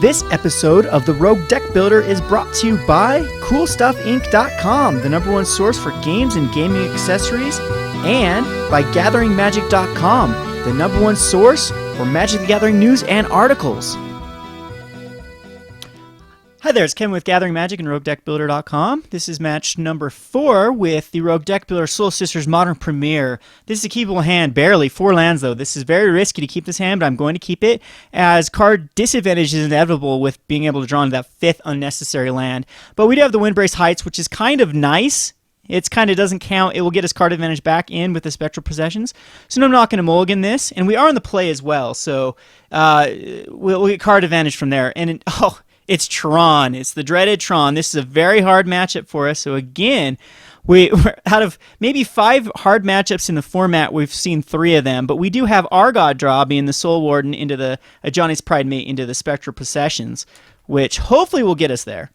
This episode of the Rogue Deck Builder is brought to you by CoolStuffInc.com, the #1 source for games and gaming accessories, and by GatheringMagic.com, the #1 source for Magic the Gathering news and articles. Hi there, it's Kevin with Gathering Magic and Roguedeckbuilder.com. This is match number 4 with the Rogue Deck Builder Soul Sisters Modern Premiere. This is a keepable hand, barely. 4 lands though. This is very risky to keep this hand, but I'm going to keep it as card disadvantage is inevitable with being able to draw into that 5th unnecessary land. But we do have the Windbrace Heights, which is kind of nice. It's kind of doesn't count. It will get us card advantage back in with the Spectral Possessions. So I'm not going to mulligan this, and we are in the play as well. So we'll get card advantage from there. And it's Tron. It's the dreaded Tron. This is a very hard matchup for us. So again, we're out of maybe 5 hard matchups in the format, we've seen 3 of them. But we do have our God draw being the Soul Warden into the Johnny's Pride Mate into the Spectral Possessions, which hopefully will get us there.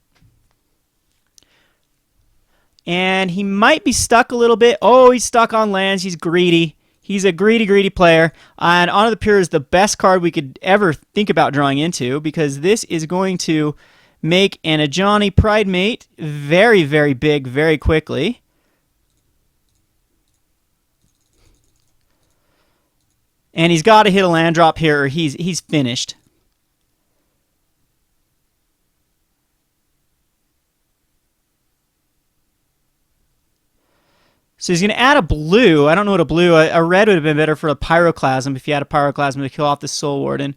And he might be stuck a little bit. Oh, he's stuck on lands. He's greedy. He's a greedy player, and Honor the Pure is the best card we could ever think about drawing into, because this is going to make an Ajani Pride Mate very, very big very quickly. And he's got to hit a land drop here or he's finished. So he's going to add a blue. I don't know what a blue. A red would have been better for a Pyroclasm if you had a Pyroclasm to kill off the Soul Warden.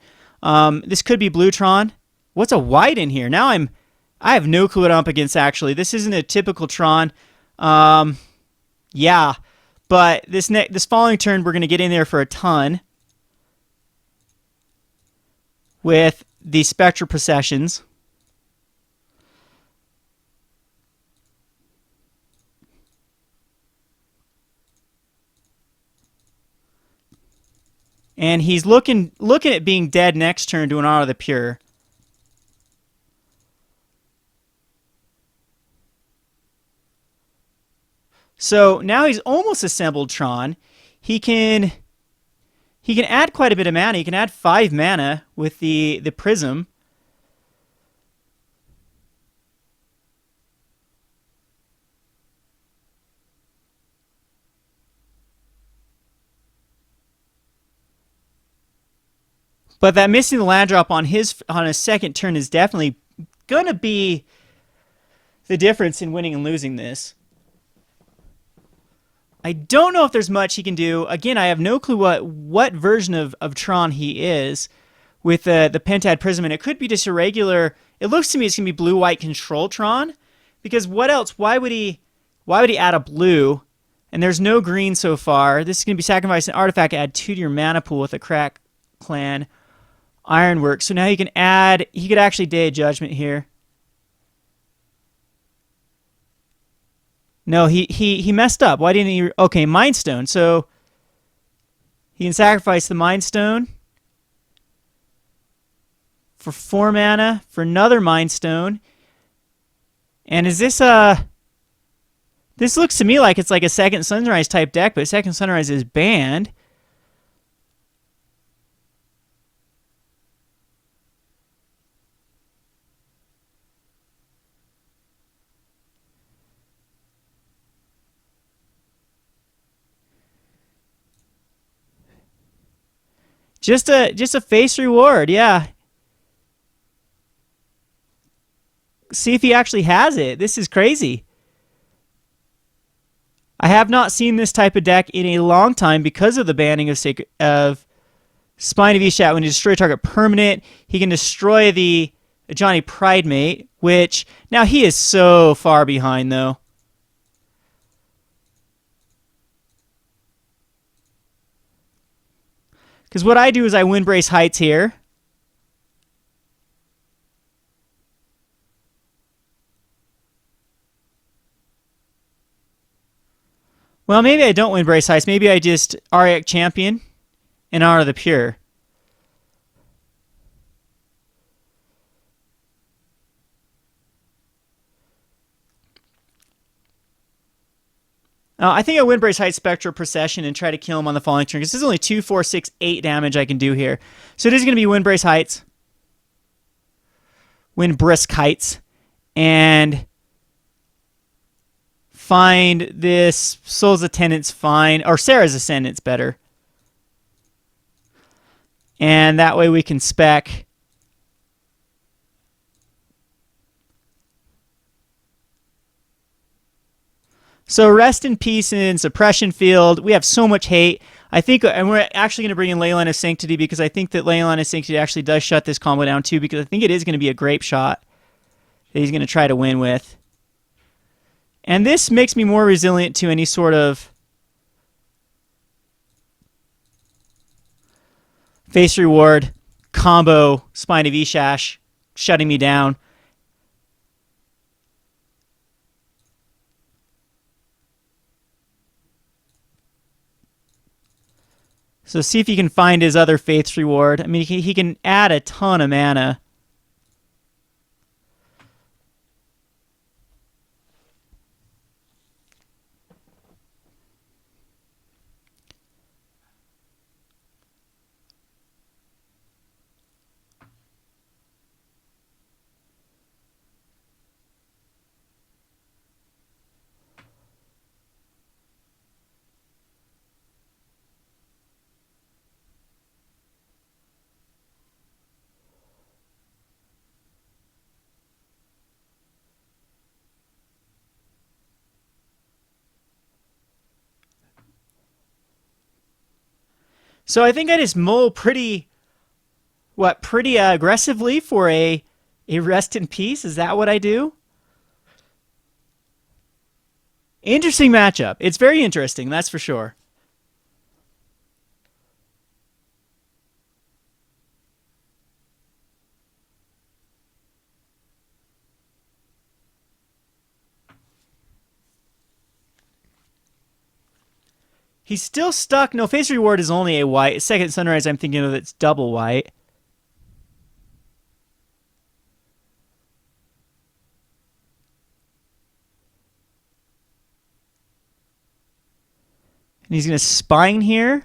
This could be Blue Tron. What's a white in here? Now I have no clue what I'm up against, actually. This isn't a typical Tron. Yeah. But this following turn, we're going to get in there for a ton with the Spectral Possessions. And he's looking at being dead next turn to an Honor the Pure. So now he's almost assembled Tron. He can add quite a bit of mana. He can add 5 mana with the Prism. But that missing the land drop on his second turn is definitely going to be the difference in winning and losing this. I don't know if there's much he can do. Again, I have no clue what version of Tron he is with the Pentad Prism, and it could be just a regular. It looks to me it's going to be blue-white control Tron, because what else? Why would he add a blue? And there's no green so far. This is going to be sacrifice an artifact, add 2 to your mana pool with a Krark clan. Ironwork. So now he could actually Day of Judgment here. No, he messed up. Why didn't he? Okay, Mind Stone. So he can sacrifice the Mind Stone for 4 mana for another Mind Stone. And is this this looks to me like it's like a Second Sunrise type deck, but Second Sunrise is banned. Just a face reward, yeah. See if he actually has it. This is crazy. I have not seen this type of deck in a long time because of the banning of Spine of Ishat. When you destroy a target permanent, he can destroy the Johnny Pride Mate, which now he is so far behind though. Because what I do is I Windbrace Heights here. Well, maybe I don't Windbrace Heights. Maybe I just Ariak Champion and Honor the Pure. I think I Windbrace Heights Spectral Procession and try to kill him on the following turn, because this is only 2, 4, 6, 8 damage I can do here. So it is going to be Windbrace Heights. win brisk heights and find this Soul's Attendant's fine, or Sarah's Ascendant's better. And that way we can spec so rest in peace in Suppression Field. We have so much hate. I think, and we're actually going to bring in Leyline of Sanctity because I think that Leyline of Sanctity actually does shut this combo down too, because I think it is going to be a grape shot that he's going to try to win with. And this makes me more resilient to any sort of face reward combo Spine of Eshash shutting me down. So see if he can find his other Faith's Reward. I mean, he can add a ton of mana. So I think I just mull pretty aggressively for a rest in peace. Is that what I do? Interesting matchup. It's very interesting, that's for sure. He's still stuck. No, Face Reward is only a white. Second Sunrise, I'm thinking of it's double white. And he's going to Spine here.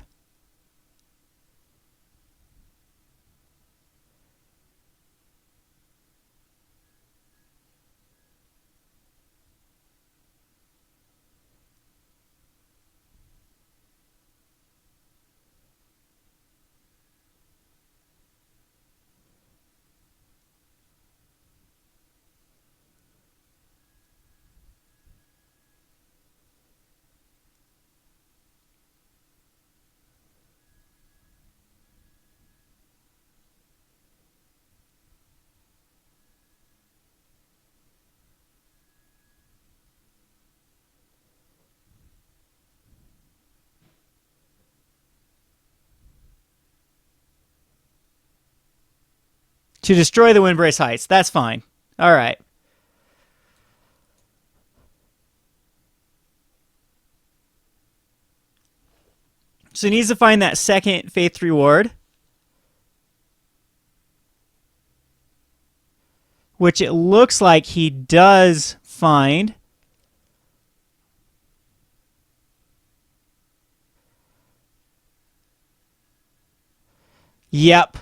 To destroy the Windbrace Heights. That's fine. All right. So he needs to find that second Faith Reward, which it looks like he does find. Yep.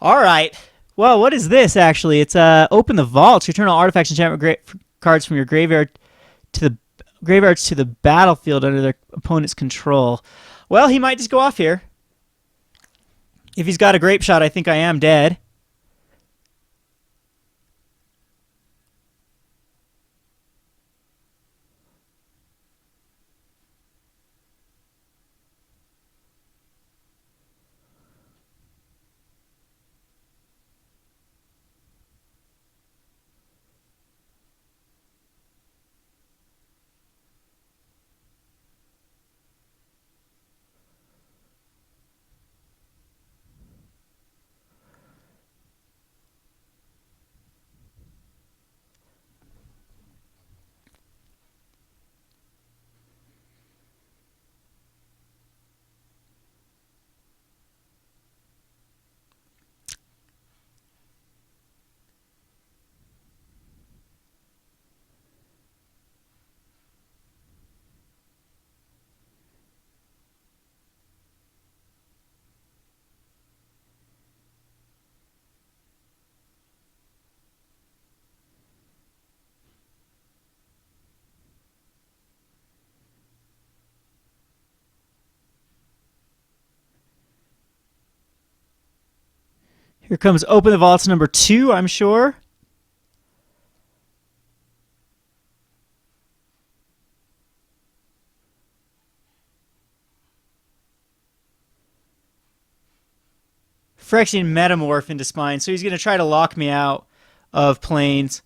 All right. Well, what is this actually? It's open the vaults. Return all artifacts and enchantment cards from your graveyard to the graveyards to the battlefield under their opponent's control. Well, he might just go off here. If he's got a grape shot, I think I am dead. Here comes Open the Vaults number 2, I'm sure. Phyrexian Metamorph into Spine, so he's going to try to lock me out of planes.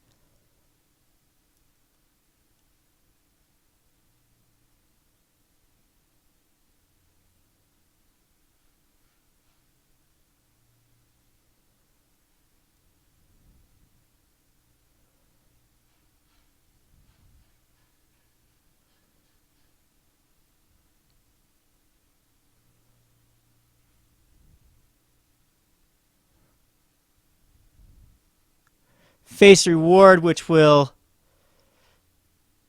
Face Reward, which will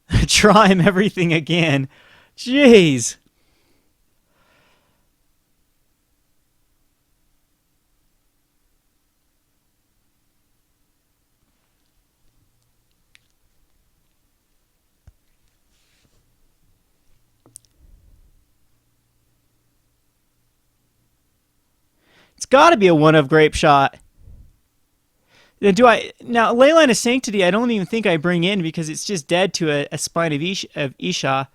draw him everything again. Jeez. It's got to be a one of Grape Shot. Now, Leyline of Sanctity, I don't even think I bring in because it's just dead to a Spine of Isha.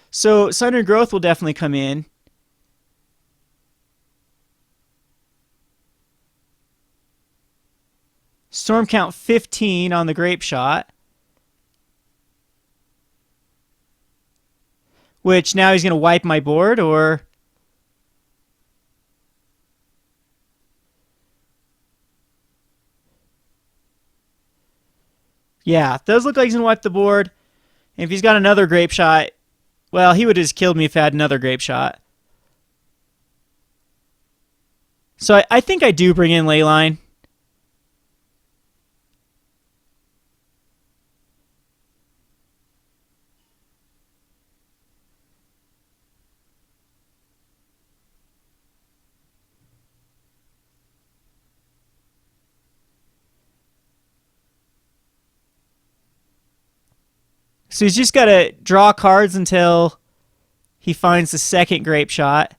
So Sundered Growth will definitely come in. Storm Count 15 on the Grape Shot. Which now he's going to wipe my board, or... Yeah, it does look like he's going to wipe the board. And if he's got another Grape Shot, well, he would have just killed me if I had another Grape Shot. So I think I do bring in Leyline. So he's just got to draw cards until he finds the second Grape Shot.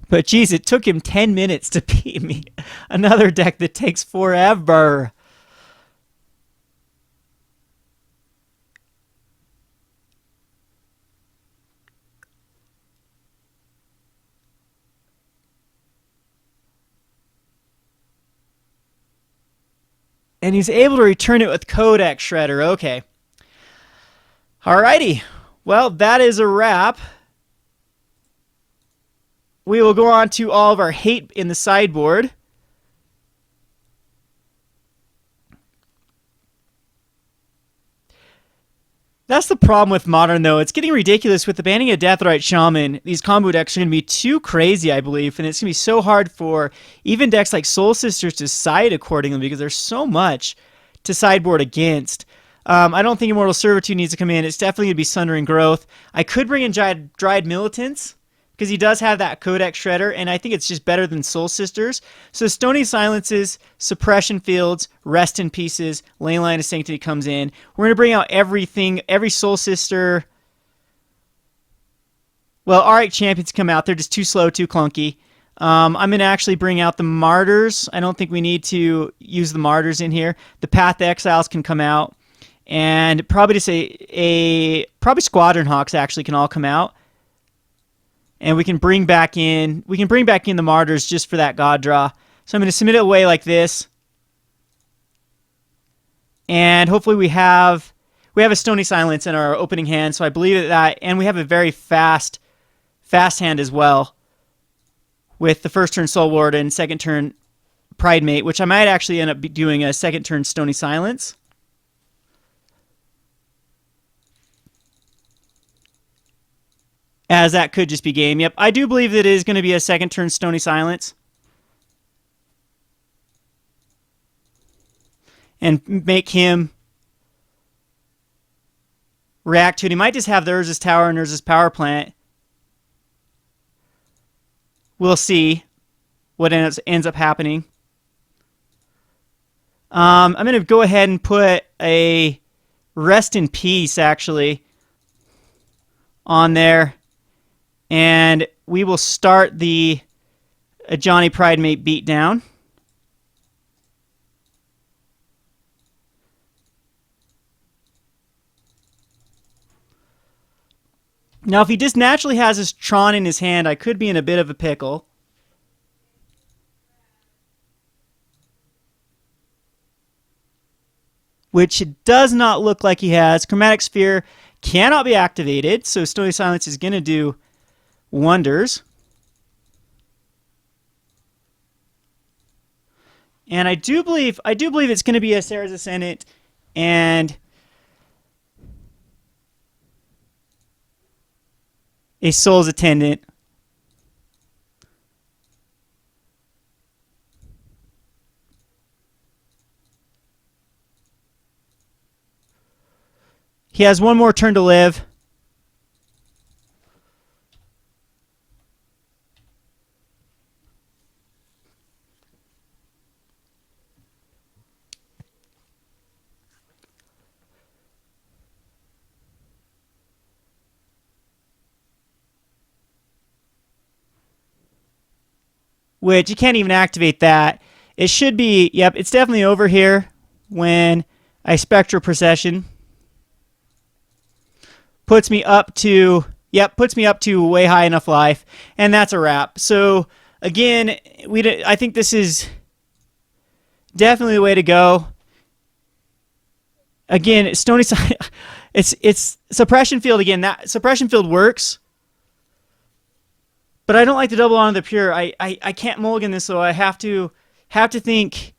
But geez, it took him 10 minutes to beat me. Another deck that takes forever. And he's able to return it with Codex Shredder. Okay. Alrighty. Well, that is a wrap. We will go on to all of our hate in the sideboard. That's the problem with Modern, though. It's getting ridiculous with the banning of Deathrite Shaman. These combo decks are going to be too crazy, I believe, and it's going to be so hard for even decks like Soul Sisters to side accordingly because there's so much to sideboard against. I don't think Immortal Servitude needs to come in. It's definitely going to be Sundering Growth. I could bring in Dried Militants because he does have that Codex Shredder, and I think it's just better than Soul Sisters. So Stony Silences, Suppression Fields, Rest in Pieces, Leyline of Sanctity comes in. We're going to bring out everything, every Soul Sister. Well, Arctic Champions come out. They're just too slow, too clunky. I'm going to actually bring out the Martyrs. I don't think we need to use the Martyrs in here. The Path to Exiles can come out. And probably just probably Squadron Hawks actually can all come out. And we can bring back in the Martyrs just for that God draw. So I'm going to submit it away like this. And hopefully we have a Stony Silence in our opening hand, so I believe that, and we have a very fast hand as well. With the first turn Soul Ward and second turn Pride Mate, which I might actually end up doing a second turn Stony Silence. As that could just be game. Yep, I do believe that it is going to be a second turn Stony Silence. And make him react to it. He might just have the Urza's Tower and Urza's Power Plant. We'll see what ends up happening. I'm going to go ahead and put a rest in peace, actually, on there. And we will start the Johnny Pridemate beatdown. Now, if he just naturally has his Tron in his hand, I could be in a bit of a pickle. Which it does not look like he has. Chromatic Sphere cannot be activated, so Stony Silence is going to do wonders. And I do believe it's going to be a Sarah's Ascendant and a Soul's Attendant. He has one more turn to live. Which you can't even activate that. It should be, yep, it's definitely over here when I Spectral Procession. Puts me up to, yep, puts me up to way high enough life, and that's a wrap. So again, I think this is definitely the way to go. Again, Stony Side, it's Suppression Field again. That Suppression Field works. But I don't like the double on the pure. I can't mulligan this, so I have to think.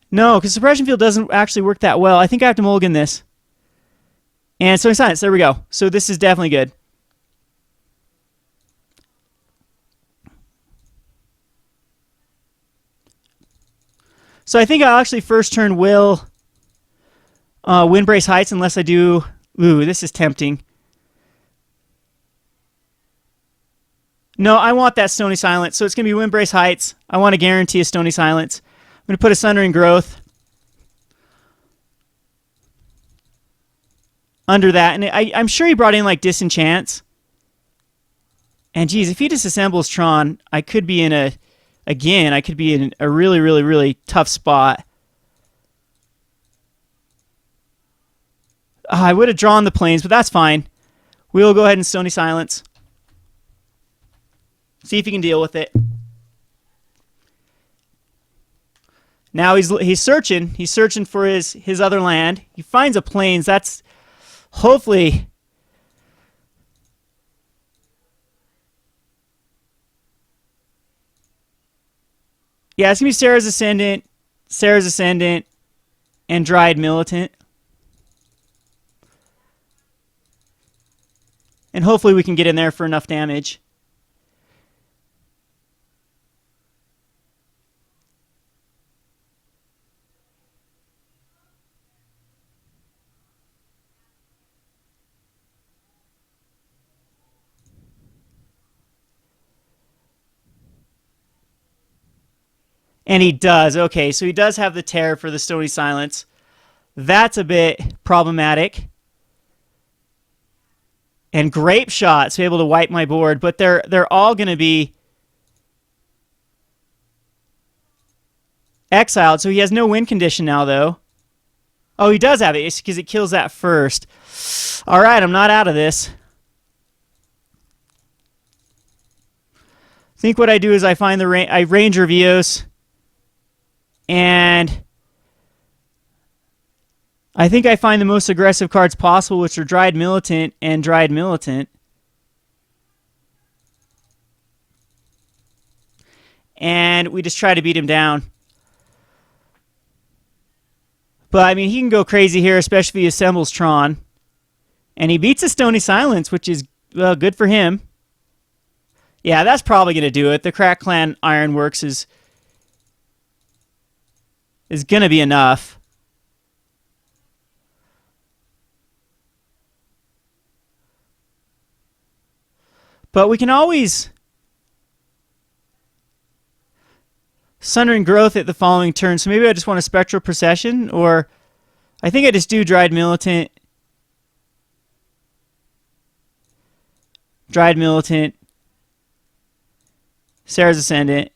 No, because Suppression Field doesn't actually work that well. I think I have to mulligan this. And Stony Silence, there we go. So this is definitely good. So I think I'll actually first turn will Windbrace Heights unless I do. Ooh, this is tempting. No, I want that Stony Silence. So it's going to be Windbrace Heights. I want to guarantee a Stony Silence. I'm going to put a Sundering Growth under that. And I'm sure he brought in like Disenchants. And geez, if he disassembles Tron, I could be in a really, really, really tough spot. I would have drawn the Plains, but that's fine. We'll go ahead and Stony Silence. See if he can deal with it. Now he's searching. He's searching for his other land. He finds a Plains. That's hopefully. Yeah, it's gonna be Sarah's Ascendant, and Dryad Militant. And hopefully we can get in there for enough damage. And he does. Okay, so he does have the Terror for the Stony Silence. That's a bit problematic. And Grape Shot to be able to wipe my board, but they're all going to be exiled, so he has no win condition now, though. Oh, he does have it, because it kills that first. All right, I'm not out of this. I think what I do is I find I Ranger Vios, and I think I find the most aggressive cards possible, which are Dryad Militant and Dryad Militant. And we just try to beat him down. But, I mean, he can go crazy here, especially if he assembles Tron. And he beats a Stony Silence, which is good for him. Yeah, that's probably going to do it. The Krark Clan Ironworks is going to be enough. But we can always... Sundering Growth at the following turn. So maybe I just want a Spectral Procession, or I think I just do Dried Militant. Dried Militant. Sarah's Ascendant.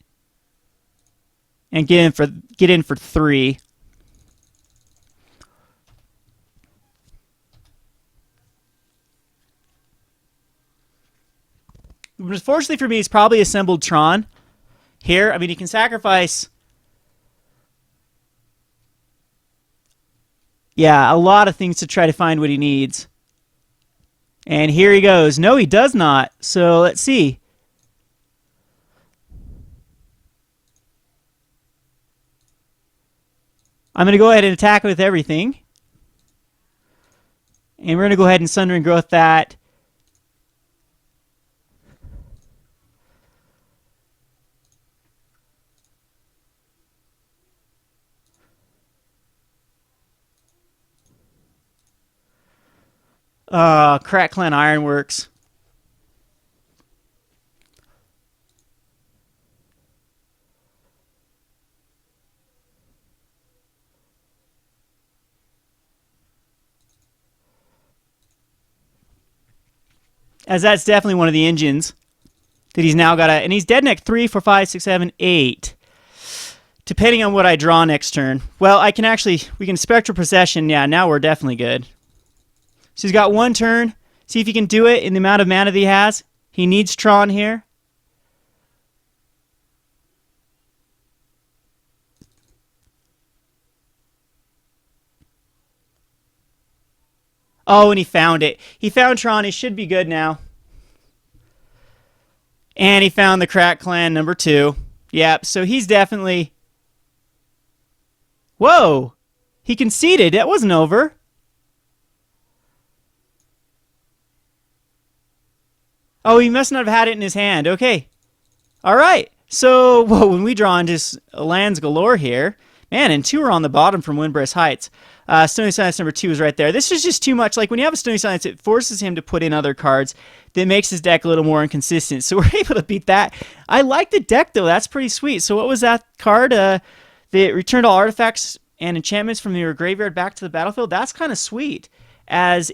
And get in for 3. Fortunately for me, he's probably assembled Tron here. I mean, he can sacrifice, yeah, a lot of things to try to find what he needs. And here he goes. No, he does not. So let's see. I'm going to go ahead and attack with everything. And we're going to go ahead and Sundering Growth that. Krark Clan Ironworks. As that's definitely one of the engines that he's now got. And he's dead neck 3, 4, 5, 6, 7, 8. Depending on what I draw next turn. Well, I can actually, we can Spectral Procession. Yeah, now we're definitely good. So he's got 1 turn. See if he can do it in the amount of mana that he has. He needs Tron here. Oh, and he found it. He found Tron. He should be good now. And he found the Krark Clan number 2. Yep, so he's definitely... Whoa! He conceded. That wasn't over. Oh, he must not have had it in his hand. Okay. All right. So, well, when we draw into lands galore here, man, and 2 are on the bottom from Windbrace Heights. Stony Silence number 2 is right there. This is just too much. Like, when you have a Stony Silence, it forces him to put in other cards that makes his deck a little more inconsistent. So we're able to beat that. I like the deck, though. That's pretty sweet. So what was that card? That returned all artifacts and enchantments from your graveyard back to the battlefield. That's kind of sweet, as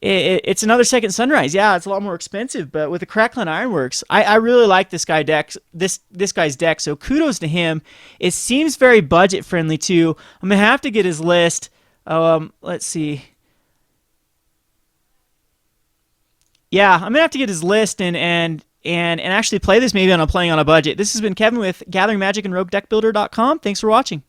it's another second Sunrise. Yeah, it's a lot more expensive, but with the Krark Clan Ironworks, I really like this guy's deck. So kudos to him. It seems very budget friendly too. I'm gonna have to get his list. Let's see. Yeah, I'm gonna have to get his list and actually play this maybe on playing on a budget. This has been Kevin with Gathering Magic and Roguedeckbuilder.com. Thanks for watching.